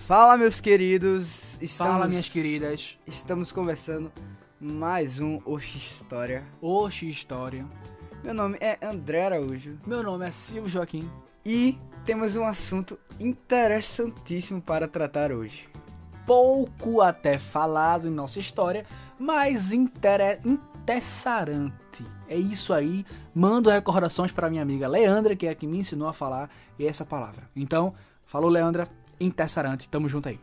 Fala, meus queridos. Fala, minhas queridas. Estamos começando mais um Oxi História. Oxi História. Meu nome é André Araújo. Meu nome é Silvio Joaquim. E temos um assunto interessantíssimo para tratar hoje. Pouco até falado em nossa história, mas interessante. É isso aí. Mando recordações para minha amiga Leandra, que é a que me ensinou a falar essa palavra. Então, falou, Leandra. Interessante, tamo junto aí.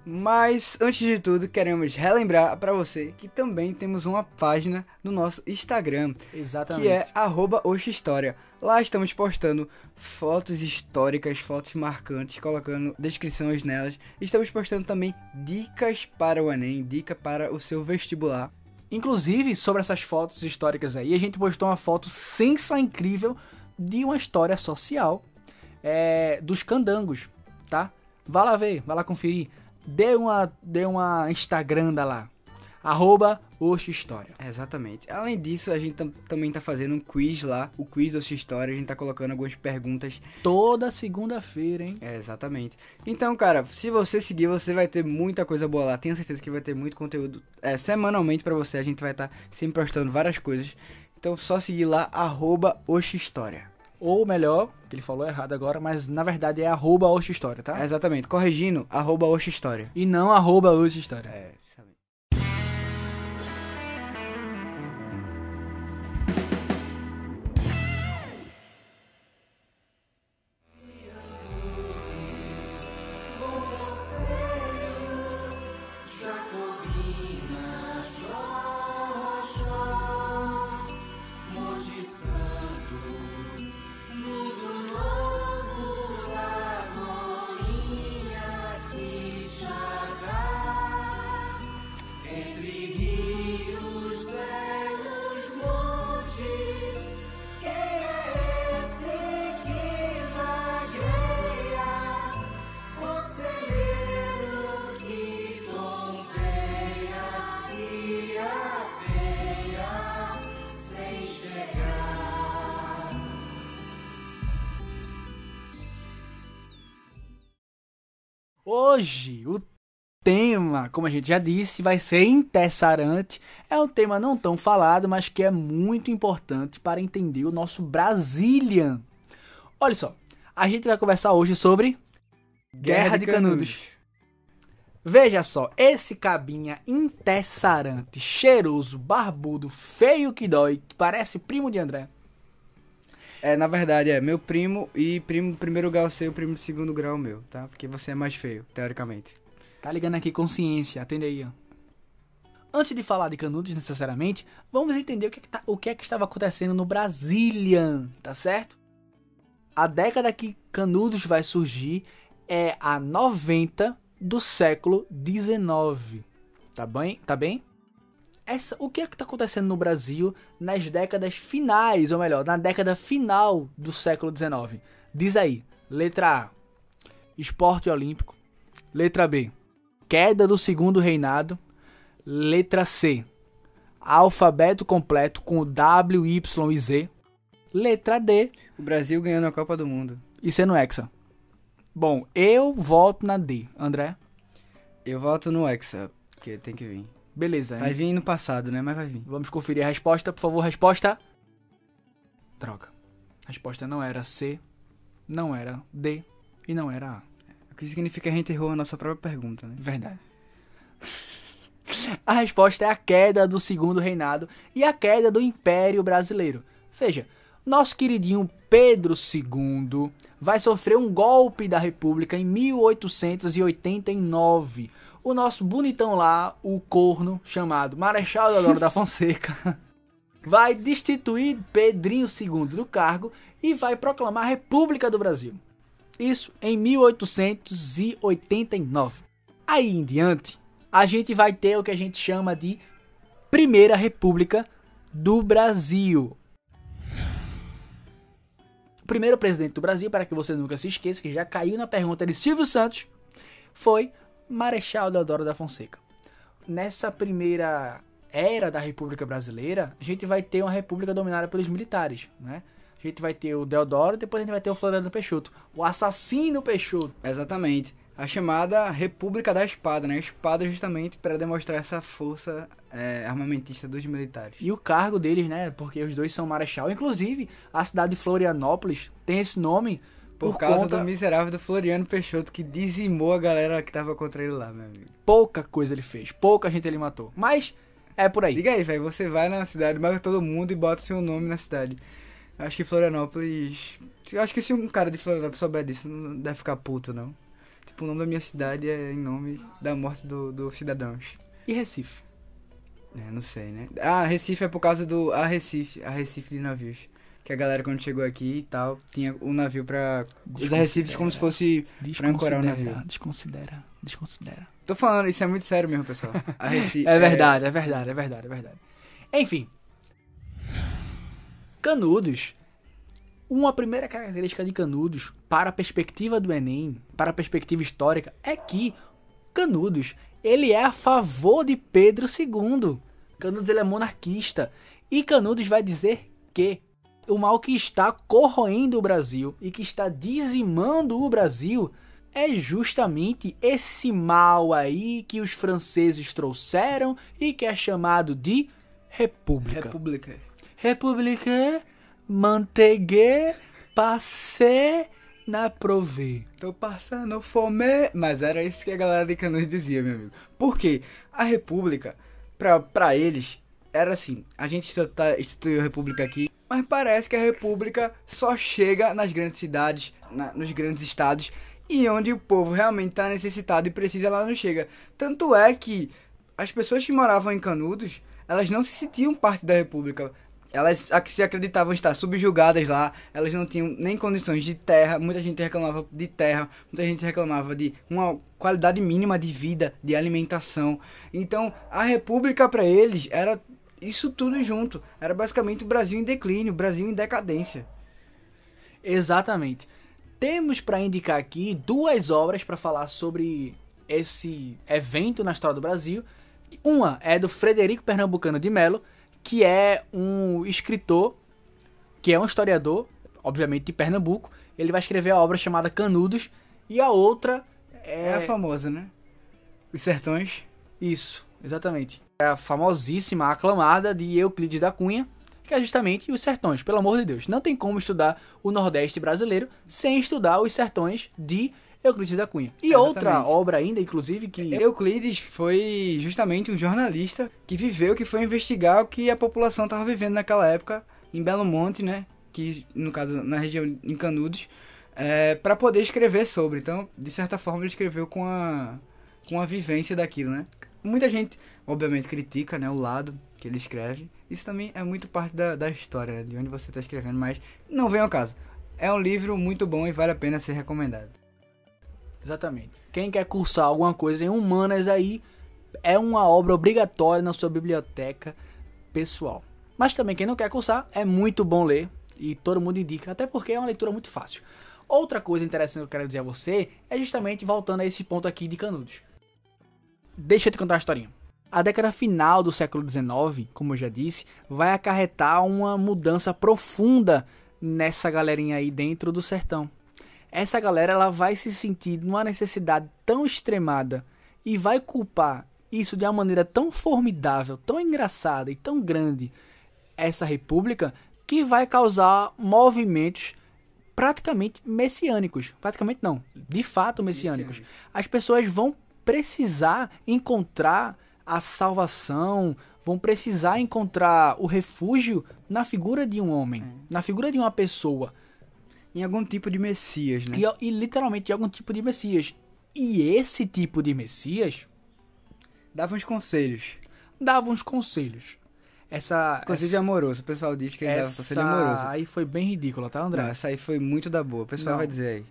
Mas, antes de tudo, queremos relembrar para você que também temos uma página no nosso Instagram. Exatamente. Que é @oxihistoria. Lá estamos postando fotos históricas, fotos marcantes, colocando descrições nelas. Estamos postando também dicas para o Enem, dica para o seu vestibular. Inclusive, sobre essas fotos históricas aí, a gente postou uma foto incrível de uma história social dos candangos. Tá? Vá lá ver, vá lá conferir. Dê uma Instagranda lá. @oxihistoria. Exatamente. Além disso, a gente também tá fazendo um quiz lá. O quiz da Oxi História. A gente tá colocando algumas perguntas. Toda segunda-feira, hein? Exatamente. Então, cara, se você seguir, você vai ter muita coisa boa lá. Tenho certeza que vai ter muito conteúdo semanalmente pra você. A gente vai estar sempre postando várias coisas. Então, só seguir lá, @oxihistoria. Ou melhor, que ele falou errado agora, mas na verdade é @oxihistoria, tá? Exatamente, corrigindo, @oxihistoria. E não @oxihistoria. Justamente. Hoje, o tema, como a gente já disse, vai ser interessante. É um tema não tão falado, mas que é muito importante para entender o nosso Brazilian. Olha só, a gente vai conversar hoje sobre Guerra de Canudos. Veja só, esse cabinha interessante, cheiroso, barbudo, feio que dói, que parece primo de André. Na verdade, meu primo e primo primeiro grau seu, primo de segundo grau meu, tá? Porque você é mais feio, teoricamente. Tá ligando aqui consciência, atende aí, ó. Antes de falar de Canudos necessariamente, vamos entender o que é que estava acontecendo no Brazilian, tá certo? A década que Canudos vai surgir é a 90 do século 19, tá bem? O que é que está acontecendo no Brasil nas décadas finais, ou melhor, na década final do século XIX? Diz aí, letra A, esporte olímpico. Letra B, queda do segundo reinado. Letra C, alfabeto completo com W, Y e Z. Letra D, o Brasil ganhando a Copa do Mundo. E sendo hexa. Bom, eu voto na D. André? Eu voto no hexa, porque tem que vir. Beleza. Vai vir no passado, né? Mas vai vir. Vamos conferir a resposta, por favor. Resposta. Droga. A resposta não era C, não era D e não era A. O que significa que a gente errou a nossa própria pergunta, né? Verdade. A resposta é a queda do segundo reinado e a queda do Império Brasileiro. Veja, nosso queridinho Pedro II vai sofrer um golpe da República em 1889. O nosso bonitão lá, o corno, chamado Marechal Deodoro da Fonseca, vai destituir Pedrinho II do cargo e vai proclamar a República do Brasil. Isso em 1889. Aí em diante, a gente vai ter o que a gente chama de Primeira República do Brasil. O primeiro presidente do Brasil, para que você nunca se esqueça, que já caiu na pergunta de Silvio Santos, foi Marechal Deodoro da Fonseca. Nessa primeira era da República Brasileira, a gente vai ter uma república dominada pelos militares, né? A gente vai ter o Deodoro, depois a gente vai ter o Floriano Peixoto, o assassino Peixoto. Exatamente. a chamada República da Espada, né? Espada justamente para demonstrar essa força armamentista dos militares. E o cargo deles, né? Porque os dois são marechal. Inclusive, a cidade de Florianópolis tem esse nome Por causa do miserável do Floriano Peixoto, que dizimou a galera que tava contra ele lá, meu amigo. Pouca coisa ele fez, pouca gente ele matou. Mas é por aí. Liga aí, velho, você vai na cidade, mata todo mundo e bota seu nome na cidade. Acho que Florianópolis... Acho que se um cara de Florianópolis souber disso, não deve ficar puto, não. Tipo, o nome da minha cidade é em nome da morte dos cidadãos. E Recife? Não sei, né? Ah, Recife é por causa do Arrecife de navios. Que a galera, quando chegou aqui e tal, tinha o navio pra... Os Arrecifes como se fosse pra ancorar o navio. Desconsidera. Tô falando, isso é muito sério mesmo, pessoal. Arrecife, é verdade. Enfim. Canudos. Uma primeira característica de Canudos, para a perspectiva do Enem, para a perspectiva histórica, é que Canudos, ele é a favor de Pedro II. Canudos, ele é monarquista. E Canudos vai dizer que o mal que está corroendo o Brasil e que está dizimando o Brasil é justamente esse mal aí que os franceses trouxeram e que é chamado de República. República, mantegue, passe na prové. Tô passando fome. Mas era isso que a galera de Canudos dizia, meu amigo. Por quê? A República, pra eles, era assim. A gente instituiu a República aqui, mas parece que a República só chega nas grandes cidades, nos grandes estados, e onde o povo realmente tá necessitado e precisa, ela não chega. Tanto é que as pessoas que moravam em Canudos, elas não se sentiam parte da República. Elas se acreditavam estar subjugadas lá, elas não tinham nem condições de terra, muita gente reclamava de terra, muita gente reclamava de uma qualidade mínima de vida, de alimentação. Então, a República para eles era isso tudo junto, era basicamente o Brasil em declínio, o Brasil em decadência. Exatamente. Temos para indicar aqui 2 obras para falar sobre esse evento na história do Brasil. Uma é do Frederico Pernambucano de Melo, que é um escritor, que é um historiador, obviamente de Pernambuco. Ele vai escrever a obra chamada Canudos, e a outra é a famosa, né? Os Sertões. Isso, exatamente. É a famosíssima, aclamada de Euclides da Cunha, que é justamente Os Sertões, pelo amor de Deus. Não tem como estudar o Nordeste brasileiro sem estudar Os Sertões de Euclides da Cunha. E outra obra ainda, inclusive, que... Euclides foi justamente um jornalista que viveu, que foi investigar o que a população estava vivendo naquela época, em Belo Monte, né? Que, no caso, na região em Canudos, para poder escrever sobre. Então, de certa forma, ele escreveu com a vivência daquilo, né? Muita gente, obviamente, critica, né, o lado que ele escreve. Isso também é muito parte da história, né, de onde você está escrevendo, mas não vem ao caso. É um livro muito bom e vale a pena ser recomendado. Exatamente. Quem quer cursar alguma coisa em humanas aí, é uma obra obrigatória na sua biblioteca pessoal. Mas também quem não quer cursar, é muito bom ler e todo mundo indica, até porque é uma leitura muito fácil. Outra coisa interessante que eu quero dizer a você é justamente voltando a esse ponto aqui de Canudos. Deixa eu te contar uma historinha. A década final do século XIX, como eu já disse, vai acarretar uma mudança profunda nessa galerinha aí dentro do sertão. Essa galera, ela vai se sentir numa necessidade tão extremada e vai culpar isso de uma maneira tão formidável, tão engraçada e tão grande, essa república, que vai causar movimentos praticamente messiânicos. Praticamente não, de fato messiânicos. As pessoas vão precisar encontrar a salvação, vão precisar encontrar o refúgio na figura de um homem, na figura de uma pessoa. Em algum tipo de Messias, né? E literalmente em algum tipo de Messias. E esse tipo de Messias dava uns conselhos. Conselho amoroso. O pessoal diz que ele dava conselho amoroso. Essa aí foi bem ridícula, tá, André? Não, essa aí foi muito da boa. O pessoal vai dizer aí.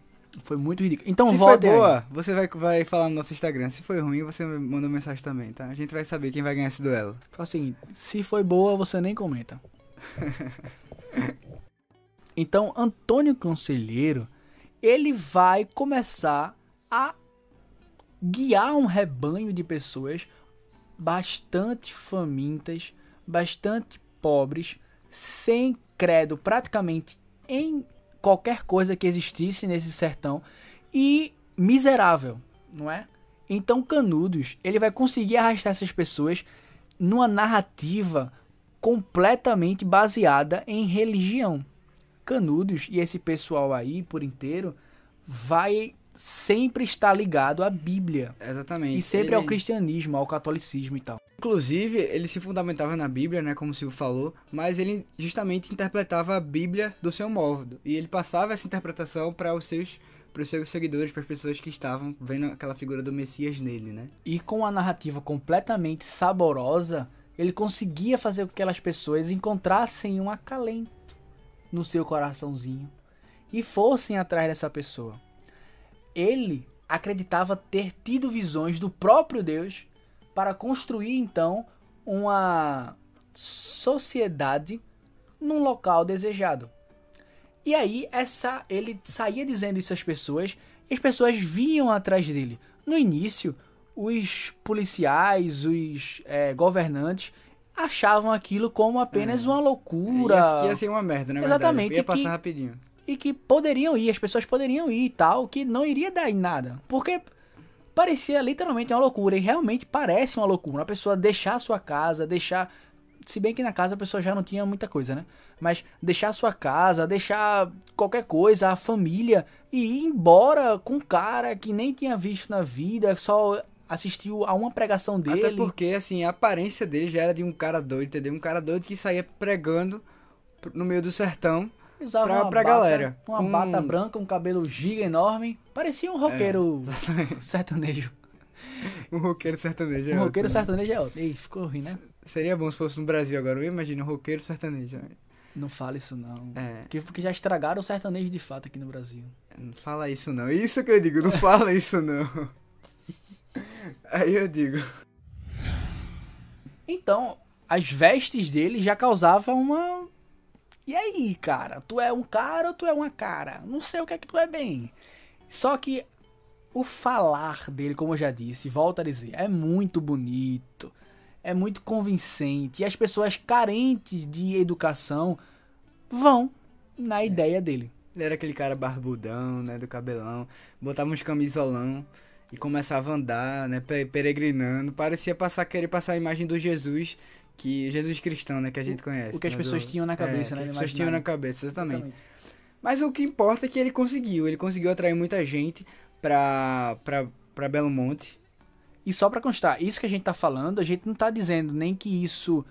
Foi muito ridículo. Então, se foi boa, aí. Você vai falar no nosso Instagram. Se foi ruim, você manda uma mensagem também, tá? A gente vai saber quem vai ganhar esse duelo. É o seguinte, se foi boa, você nem comenta. Então, Antônio Conselheiro, ele vai começar a guiar um rebanho de pessoas bastante famintas, bastante pobres, sem credo praticamente em qualquer coisa que existisse nesse sertão e miserável. não é? Então Canudos, ele vai conseguir arrastar essas pessoas numa narrativa completamente baseada em religião. Canudos e esse pessoal aí por inteiro vai sempre estar ligado à Bíblia. Exatamente. E sempre ao cristianismo, ao catolicismo e tal. Inclusive, ele se fundamentava na Bíblia, né, como o Silvio falou, mas ele justamente interpretava a Bíblia do seu modo. E ele passava essa interpretação para os seus seguidores, para as pessoas que estavam vendo aquela figura do Messias nele, né? E com a narrativa completamente saborosa, ele conseguia fazer com que aquelas pessoas encontrassem um acalento no seu coraçãozinho e fossem atrás dessa pessoa. Ele acreditava ter tido visões do próprio Deus para construir então uma sociedade num local desejado. E aí ele saía dizendo isso às pessoas e as pessoas vinham atrás dele. No início, os policiais, os governantes achavam aquilo como apenas uma loucura. Ia ser uma merda, né? Exatamente. Ia passar rapidinho. E que poderiam ir, as pessoas poderiam ir e tal, que não iria dar em nada. Porque parecia literalmente uma loucura. E realmente parece uma loucura. Uma pessoa deixar a sua casa, deixar... Se bem que na casa a pessoa já não tinha muita coisa, né? Mas deixar a sua casa, deixar qualquer coisa, a família, e ir embora com um cara que nem tinha visto na vida, só assistiu a uma pregação dele. Até porque, assim, a aparência dele já era de um cara doido, entendeu? Um cara doido que saía pregando no meio do sertão pra galera. Uma bata branca, um cabelo giga enorme. Parecia um roqueiro sertanejo. Um roqueiro sertanejo Um roqueiro sertanejo é ótimo. Ei, ficou ruim, né? Seria bom se fosse no Brasil agora. Eu imagino um roqueiro sertanejo. Não fala isso não. Porque já estragaram o sertanejo de fato aqui no Brasil. Não fala isso não. Isso que eu digo, não fala isso não. Aí eu digo. Então, as vestes dele já causavam uma... E aí, cara? Tu é um cara ou tu é uma cara? Não sei o que é que tu é bem. Só que o falar dele, como eu já disse, volto a dizer, é muito bonito. É muito convincente. E as pessoas carentes de educação vão na ideia dele. Ele era aquele cara barbudão, né? Do cabelão. Botava uns camisolão e começava a andar, né? Peregrinando. Parecia querer passar a imagem do Jesus cristão, né? Que a gente conhece. O que as pessoas tinham na cabeça, né? As pessoas tinham na cabeça, exatamente. Mas o que importa é que ele conseguiu. Ele conseguiu atrair muita gente pra Belo Monte. E só pra constar, isso que a gente tá falando, a gente não tá dizendo nem que isso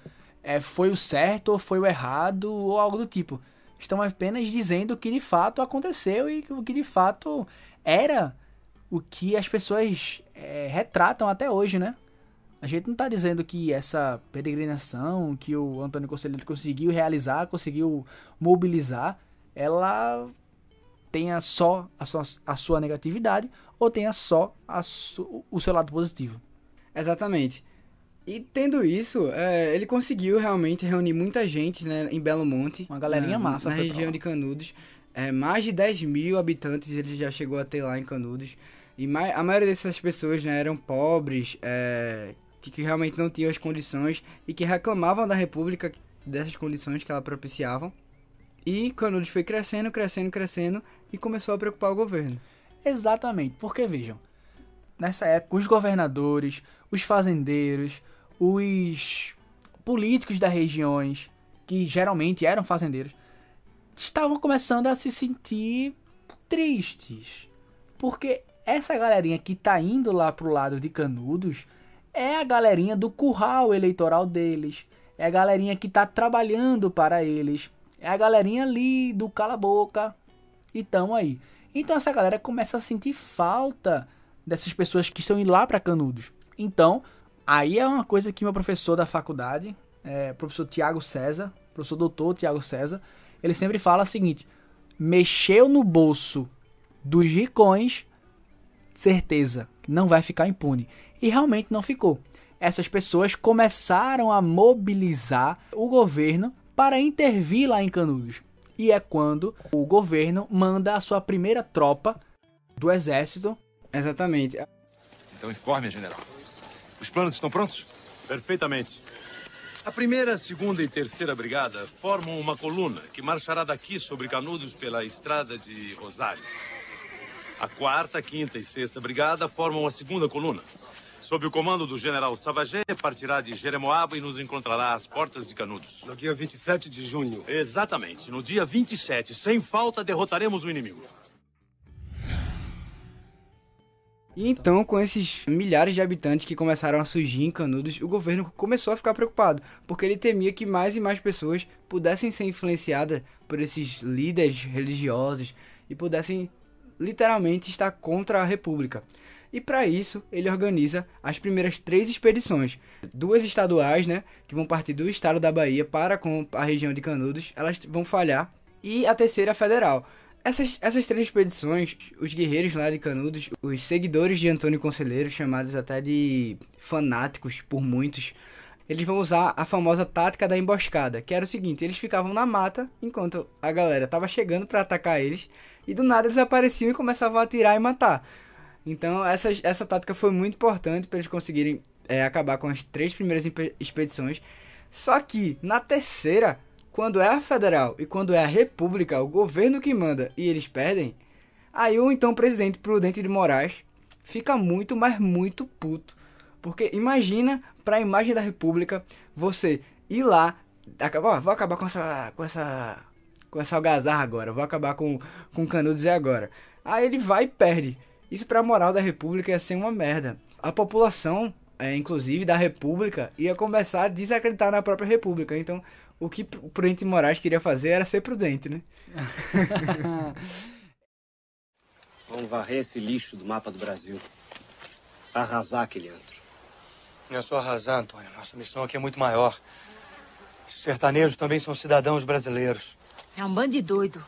foi o certo ou foi o errado ou algo do tipo. Estamos apenas dizendo o que de fato aconteceu e o que de fato era o que as pessoas retratam até hoje, né? A gente não tá dizendo que essa peregrinação que o Antônio Conselheiro conseguiu realizar, conseguiu mobilizar, ela tenha só a sua negatividade ou tenha só o seu lado positivo. Exatamente. E tendo isso, ele conseguiu realmente reunir muita gente, né, em Belo Monte. Uma galerinha massa. Na região de Canudos. Mais de 10 mil habitantes ele já chegou a ter lá em Canudos. E a maioria dessas pessoas, né, eram pobres, que realmente não tinham as condições e que reclamavam da República dessas condições que ela propiciavam. E Canudos foi crescendo, crescendo, crescendo e começou a preocupar o governo. Exatamente, porque vejam, nessa época os governadores, os fazendeiros, os políticos das regiões, que geralmente eram fazendeiros, estavam começando a se sentir tristes. Porque essa galerinha que tá indo lá pro lado de Canudos é a galerinha do curral eleitoral deles, é a galerinha que tá trabalhando para eles, é a galerinha ali do cala-boca e tamo aí. Então essa galera começa a sentir falta dessas pessoas que estão indo lá para Canudos. Então, aí é uma coisa que meu professor da faculdade, professor Tiago César, professor doutor Tiago César, ele sempre fala o seguinte: mexeu no bolso dos ricões, certeza, não vai ficar impune. E realmente não ficou. Essas pessoas começaram a mobilizar o governo para intervir lá em Canudos. E é quando o governo manda a sua primeira tropa do exército. Exatamente. Então informe, general. Os planos estão prontos? Perfeitamente. A primeira, segunda e terceira brigada formam uma coluna que marchará daqui sobre Canudos pela estrada de Rosário. A 4ª, 5ª e 6ª Brigada formam a 2ª coluna. Sob o comando do general Savagé, partirá de Jeremoabo e nos encontrará às portas de Canudos. No dia 27 de junho. Exatamente. No dia 27, sem falta, derrotaremos o inimigo. E então, com esses milhares de habitantes que começaram a surgir em Canudos, o governo começou a ficar preocupado, porque ele temia que mais e mais pessoas pudessem ser influenciadas por esses líderes religiosos e pudessem literalmente estar contra a república. E para isso, ele organiza as primeiras 3 expedições. 2 estaduais, né, que vão partir do estado da Bahia para com a região de Canudos, elas vão falhar. E a terceira federal. Essas 3 expedições, os guerreiros lá de Canudos, os seguidores de Antônio Conselheiro, chamados até de fanáticos por muitos, eles vão usar a famosa tática da emboscada, que era o seguinte: eles ficavam na mata enquanto a galera estava chegando para atacar eles, e do nada eles apareciam e começavam a atirar e matar. Então essa tática foi muito importante para eles conseguirem acabar com as 3 primeiras expedições. Só que na terceira, quando é a federal e quando é a república, o governo que manda e eles perdem, aí o então presidente Prudente de Moraes fica muito, mas muito puto. Porque imagina, pra imagem da república, você ir lá, vou acabar com essa algazarra agora, vou acabar com Canudos agora. Aí ele vai e perde. Isso pra moral da república ia ser uma merda. A população, inclusive da república, ia começar a desacreditar na própria república. Então, o que o Prudente de Moraes queria fazer era ser prudente, né? Vamos varrer esse lixo do mapa do Brasil. Arrasar aquele antro. Não é só arrasar, Antônio. Nossa missão aqui é muito maior. Esses sertanejos também são cidadãos brasileiros. É um bando de doido.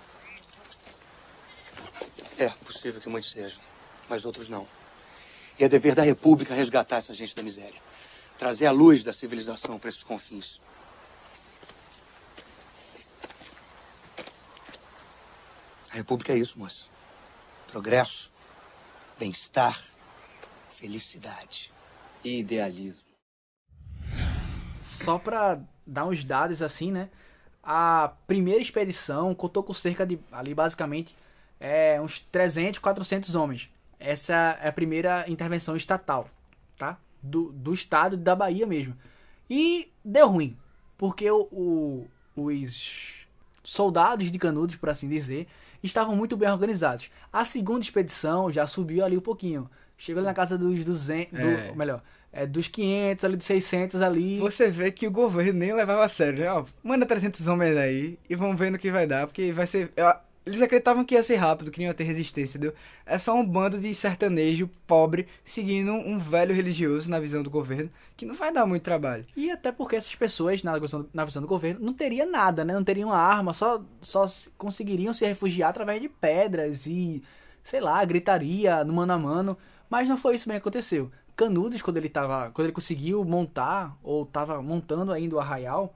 É possível que muitos sejam, mas outros não. E é dever da República resgatar essa gente da miséria. Trazer a luz da civilização para esses confins. A República é isso, moça. Progresso, bem-estar, felicidade. E idealismo. Só pra dar uns dados assim, né? A primeira expedição contou com cerca de, ali basicamente, uns 300, 400 homens. Essa é a primeira intervenção estatal, tá? Do estado da Bahia mesmo. E deu ruim, porque os soldados de Canudos, por assim dizer, estavam muito bem organizados. A segunda expedição já subiu ali um pouquinho. Chegou ali na casa dos 200, dos 500, ali dos 600 ali. Você vê que o governo nem levava a sério, né? Ó, manda 300 homens aí e vamos ver no que vai dar, porque vai ser... Eles acreditavam que ia ser rápido, que não ia ter resistência, entendeu? É só um bando de sertanejo pobre seguindo um velho religioso na visão do governo, que não vai dar muito trabalho. E até porque essas pessoas, na visão do governo, não teriam nada, né? Não teriam arma, só conseguiriam se refugiar através de pedras e, sei lá, gritaria no mano a mano. Mas não foi isso bem que aconteceu. Canudos, quando ele conseguiu montar, ou estava montando ainda o arraial,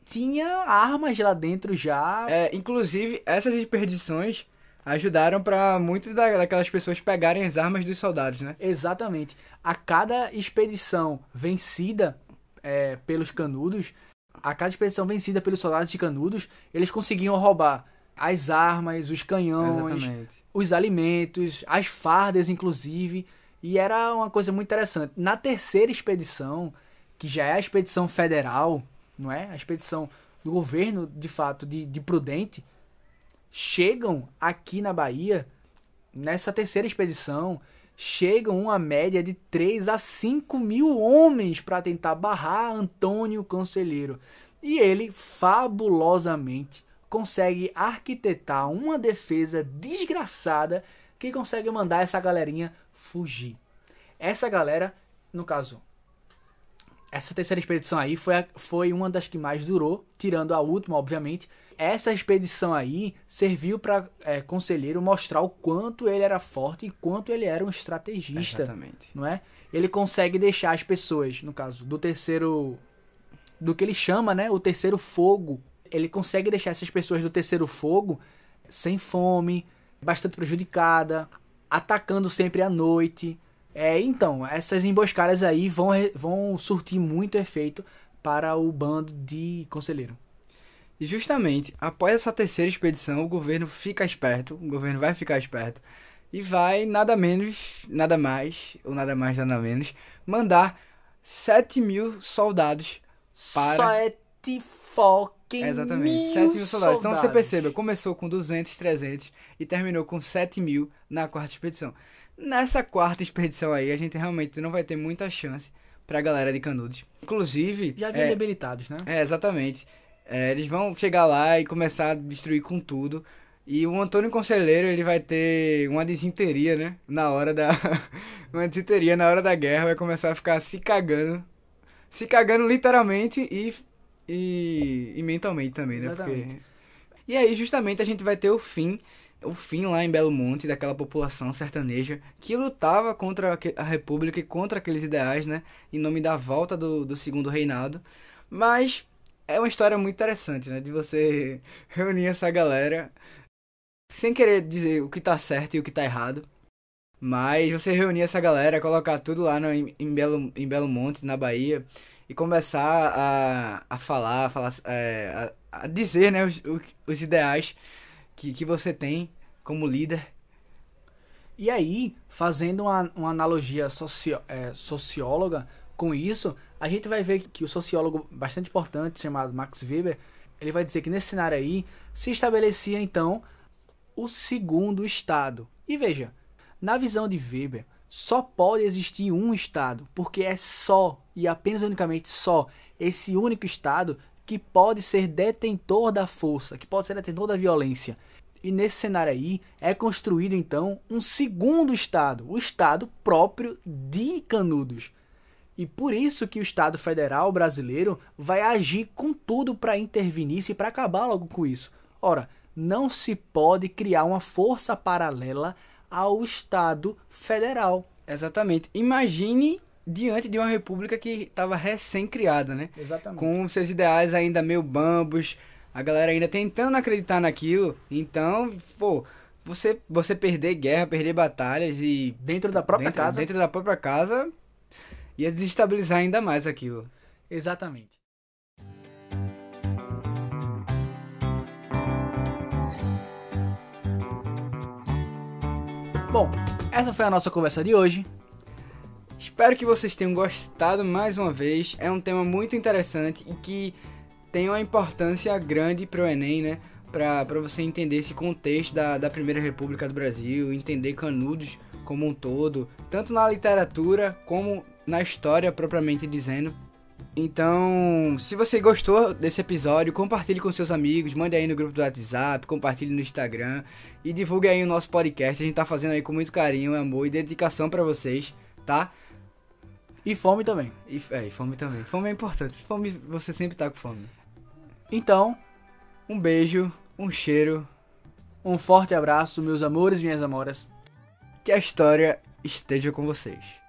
tinha armas lá dentro já. Inclusive, essas expedições ajudaram para muitas daquelas pessoas pegarem as armas dos soldados, né? Exatamente. A cada expedição vencida pelos Canudos, a cada expedição vencida pelos soldados de Canudos, eles conseguiam roubar as armas, os canhões, exatamente, os alimentos, as fardas, inclusive. E era uma coisa muito interessante. Na terceira expedição, que já é a expedição federal, não é? A expedição do governo, de fato, de Prudente, chegam aqui na Bahia, nessa terceira expedição, chegam uma média de 3 a 5 mil homens para tentar barrar Antônio Conselheiro. E ele, fabulosamente, consegue arquitetar uma defesa desgraçada que consegue mandar essa galerinha fugir. Essa galera, no caso, essa terceira expedição aí foi uma das que mais durou, tirando a última, obviamente. Essa expedição aí serviu para Conselheiro mostrar o quanto ele era forte e quanto ele era um estrategista. Exatamente. Não é? Ele consegue deixar as pessoas, no caso, do que ele chama, né, o terceiro fogo. Ele consegue deixar essas pessoas do terceiro fogo sem fome, bastante prejudicada, atacando sempre à noite. Então, essas emboscadas aí vão surtir muito efeito para o bando de Conselheiro. E justamente, após essa terceira expedição, o governo vai ficar esperto, e vai nada menos, nada mais, ou nada mais, nada menos, mandar 7.000 soldados para... 7 fucking Exatamente, mil 7.000 soldados. Então você soldados. perceba, começou com 200, 300 e terminou com 7.000 na quarta expedição. Nessa quarta expedição aí, a gente realmente não vai ter muita chance pra galera de Canudos. Inclusive... Já vinha debilitados, né? exatamente. Eles vão chegar lá e começar a destruir com tudo. E o Antônio Conselheiro, ele vai ter uma disenteria, né? Na hora da... uma disenteria na hora da guerra, vai começar a ficar se cagando. Se cagando literalmente e mentalmente também, né? Exatamente. E aí, justamente, a gente vai ter o fim lá em Belo Monte, daquela população sertaneja que lutava contra a República e contra aqueles ideais, né? Em nome da volta do segundo reinado. Mas é uma história muito interessante, né? De você reunir essa galera, sem querer dizer o que tá certo e o que tá errado. Mas você reunir essa galera, colocar tudo lá em Belo Monte, na Bahia, e começar a falar, a dizer, né, os ideais que você tem como líder. E aí, fazendo uma analogia socióloga com isso, a gente vai ver que o sociólogo bastante importante, chamado Max Weber, ele vai dizer que nesse cenário aí se estabelecia então o segundo estado. E veja, na visão de Weber, só pode existir um estado, porque é só e apenas unicamente só esse único estado que pode ser detentor da força, que pode ser detentor da violência. E nesse cenário aí é construído então um segundo estado, o estado próprio de Canudos. E por isso que o Estado Federal brasileiro vai agir com tudo para intervir e para acabar logo com isso. Ora, não se pode criar uma força paralela ao Estado Federal. Exatamente. Imagine diante de uma república que estava recém-criada, né? Exatamente. Com seus ideais ainda meio bambos, a galera ainda tentando acreditar naquilo. Então, pô, você perder guerra, perder batalhas e... Dentro da própria casa. Dentro da própria casa, ia desestabilizar ainda mais aquilo. Exatamente. Bom, essa foi a nossa conversa de hoje. Espero que vocês tenham gostado mais uma vez. É um tema muito interessante e que tem uma importância grande para o Enem, né? Para você entender esse contexto da Primeira República do Brasil, entender Canudos como um todo, tanto na literatura como na história propriamente dizendo. Então, se você gostou desse episódio, compartilhe com seus amigos, mande aí no grupo do WhatsApp, compartilhe no Instagram e divulgue aí o nosso podcast. A gente tá fazendo aí com muito carinho, amor e dedicação pra vocês, tá? E fome também. E fome também. Fome é importante. Fome, você sempre tá com fome. Então, Um beijo, um cheiro, um forte abraço, meus amores e minhas amoras. que a história esteja com vocês.